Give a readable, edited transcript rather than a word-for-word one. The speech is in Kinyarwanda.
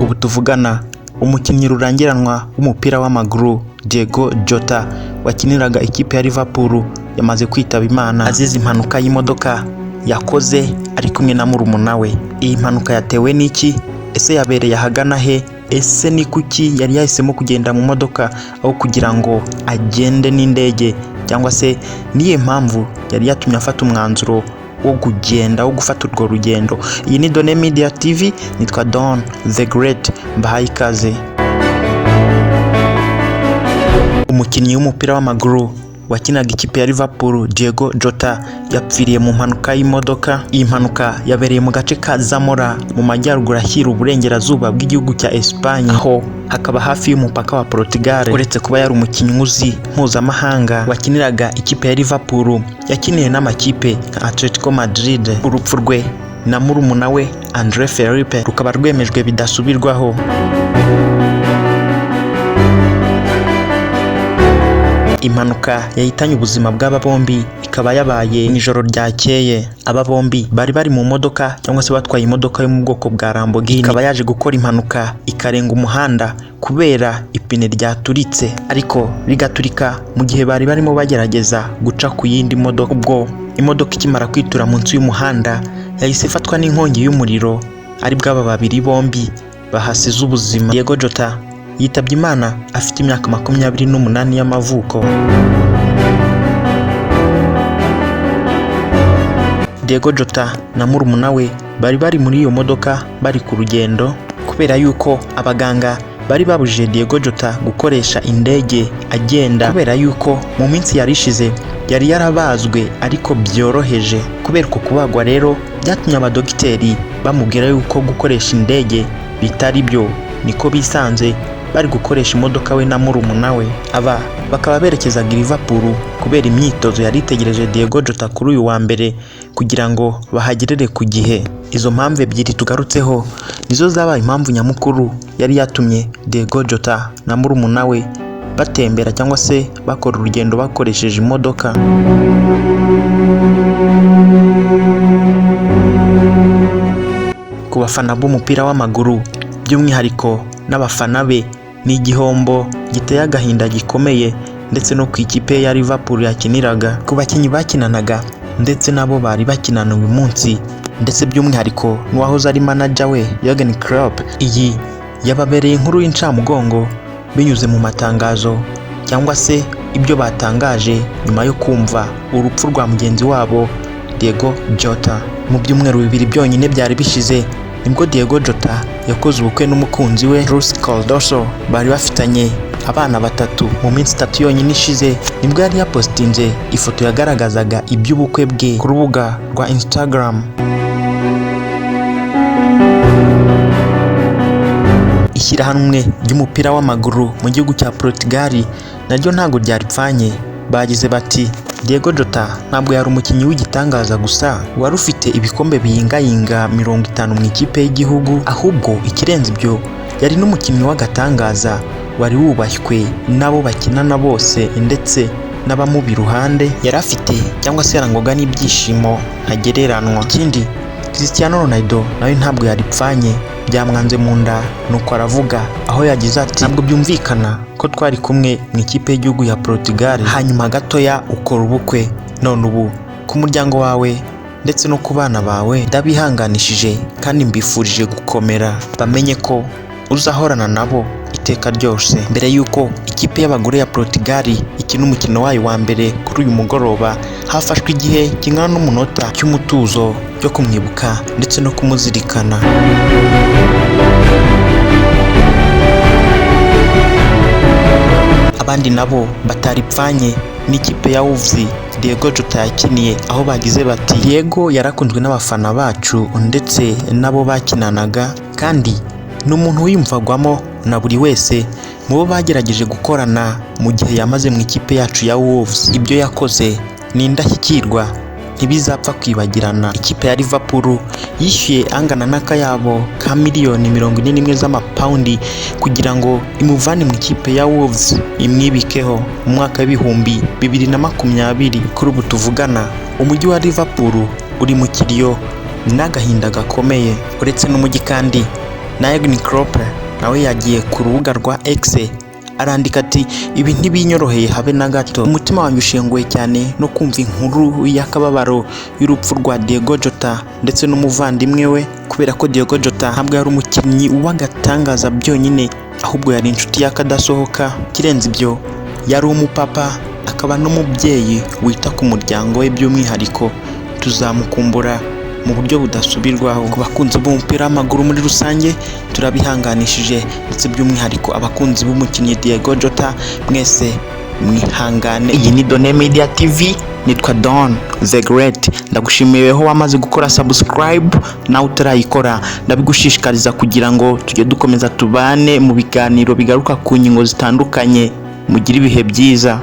ubu tuvugana umukinnyi rurangiranwa w'umupira w'amaguru Diego Jota wakiniraga ikipe ya Liverpool yamaze kwitaba Imana azize impanuka y'imodoka yakoze ari kumwe na murumuna we. Iyi mpanuka yatewe n'iki? Ese yabereye ahagana he? Ese ni kuki yari yahisemo kugenda mu modoka aho kugira ngo agende n'indege, cyangwa se niye mpamvu yari yatumye afata umwanzuro wo kugenda wo gufata urwo rugendo? Iyi ni Done Media TV, nitwa Don the Great, mbahaye ikaze. Umukinnyi w'umupira w'amaguru wakinaga ikipe ya Liverpool Diego Jota yapfiriye mu mpanuka y'imodoka. Iyi mpanuka yabereye mu gace ka Zamora mu majyaruguru ashyira uburengerazuba bw'igihugu cya Espagne, aho hakaba hafi y'umupaka wa Portugal. Uretse kuba yari umukinnyi uzi mpuzamahanga wakiniraga ikipe ya Liverpool, yakiniye n'amakipe nka Atletico Madrid. Urupfu rwe na murumuna we Andre Felipe rukaba rwemejwe bidasubirwaho. Impanuka yahitanye ubuzima bw'aba bombi ikaba yabaye mu ijoro ryakeye. Aba bombi bari mu modoka cyangwa se batwaye imodoka yo mu bwoko bwa Lamborghini, ikaba yaje gukora impanuka ikarenga umuhanda kubera ipine ryaturitse, ariko rigaturika mu gihe bari barimo bagerageza guca ku yindi modoka. Ubwo imodoka ikimara kwitura munsi y'umuhanda yahise ifatwa n'inkongi y'umuriro, ari bw'aba babiri bombi bahasize ubuzima. Diego Jota yitabye Imana afite imyaka 28 y'amavuko. Diego Jota na murumuna we bari muri iyo modoka bari ku rugendo, kubera yuko abaganga bari babujije Diego Jota gukoresha indege agenda, kubera yuko mu minsi yarishize yari yarabazwe ariko byoroheje. Kubera uko kubagwa rero byatumye abadogiteri bamubwira yuko gukoresha indege bitari byo, niko bisanze bari gukoresha imodoka we na murumuna we. Aba bakaba berekezaga i Liverpool kubera imyitozo yari itegereje Diego Jota kuri uyu wa mbere kugira ngo bahagerere ku gihe. Izo mpamvu ebyiri tugarutseho nizo zabaye impamvu nyamukuru yari yatumye Diego Jota na murumuna we batembera cyangwa se bakora urugendo bakoresheje imodoka. Ku bafana b'umupira w'amaguru by'umwihariko n'abafana be, ni igihombo giteye agahinda gikomeye, ndetse no ku ikipe ya Liverpool yakiniraga, ku bakinnyi bakinanaga ndetse nabo bari bakinana uyu munsi, ndetse by'umwihariko n'uwahoze ari manager we Jurgen Klopp. Iyi yababereye inkuru y'incamugongo binyuze mu matangazo cyangwa se ibyo batangaje nyuma yo kumva urupfu rwa mugenzi wabo Diego Jota. Mu byumweru 2 byonyine byari bishize nibwo Diego Jota yakoze ubukwe n'umukunzi we Luis Cardoso, bari bafitanye abana 3. Mu minsi 3 yonyine ishize nibwo yari yapostinze ifoto yagaragazaga iby'ubukwe bwe ku rubuga rwa Instagram. Ishyirahamwe ry'umupira w'amaguru mu gihugu cya Portugal naryo ntago ryaripfanye, bagize bati Diego Jota ntabwo yari umukinnyi w'igitangaza gusa wari ufite ibikombe biyingayinga 50 mu ikipe y'igihugu, ahubwo ikirenze ibyo yari n'umukinnyi w'agatangaza wari wubashywe nabo bakinana bose ndetse n'abamubi iruhande. Yari afite cyangwa se yarangwaga n'ibyishimo ntagereranwa. Ikindi, Cristiano Ronaldo nawe ntabwo yaripfanye, byamwanze mu nda nuko aravuga, aho yagize ati ntabwo byumvikana ko twari kumwe mu ikipe y'igihugu ya Portugal, hanyuma gatoya ukora ubukwe. None ubu ku muryango wawe ndetse no ku bana bawe ndabihanganishije kandi mbifurije gukomera, bamenye ko uzahorana nabo iteka ryose. Mbere yuko ikipe y'abagore ya Portugal ikina umukino wayo wa mbere kuri uyu mugoroba, hafashwe igihe kingana n'umunota cy'umutuzo cyo kumwibuka ndetse no kumuzirikana. Abandi nabo bataripfanye n'ikipe ya Wolves Diego Jota yakiniye, aho bagize bati Diego yarakunzwe n'abafana bacu ndetse nabo bakinanaga, kandi n'umuntu wiyumvagwamo na buri wese mu bo bagerageje gukorana mu gihe yamaze mu ikipe yacu ya Wolves. Ibyo yakoze ni indashyikirwa ntibizapfa kwibagirana. Ikipe ya Liverpool yishyuye angana n'akayabo ka miliyoni 41 z'amapaundi kugira ngo imuvane mu ikipe ya Wolves imwibikeho mu mwaka w'ibihumbi 2020. Kuri ubu tuvugana umujyi wa Liverpool uri mu kiriyo n'agahinda gakomeye. Uretse n'umujyi kandi na Jurgen Klopp nawe yagiye ku rubuga rwa X arandika ati ibi ntibinyoroheye habe na gato, umutima wanjye ushenguye cyane no kumva inkuru y'akababaro y'urupfu rwa Diogo Jota ndetse n'umuvandimwe we, kubera ko Diogo Jota ntabwo yari umukinnyi w'agatangaza byonyine ahubwo yari inshuti y'akadasohoka. Kirenze ibyo yari umupapa akaba n'umubyeyi wita ku muryango we by'umwihariko. Tuzamukumbura mu buryo budasubirwaho. Ku bakunzi b'umupira w'amaguru muri rusange turabihanganishije, ndetse by'umwihariko abakunzi b'umukinnyi Diogo Jota mwese mwihangane. Iyi ni Done Media TV, nitwa Don the Great. Ndagushimiyeho wamaze gukora subscribe, nawe utarayikora ndabigushishikariza kugira ngo tujye dukomeza tubane mu biganiro bigaruka ku ngingo zitandukanye. Mugire ibihe byiza.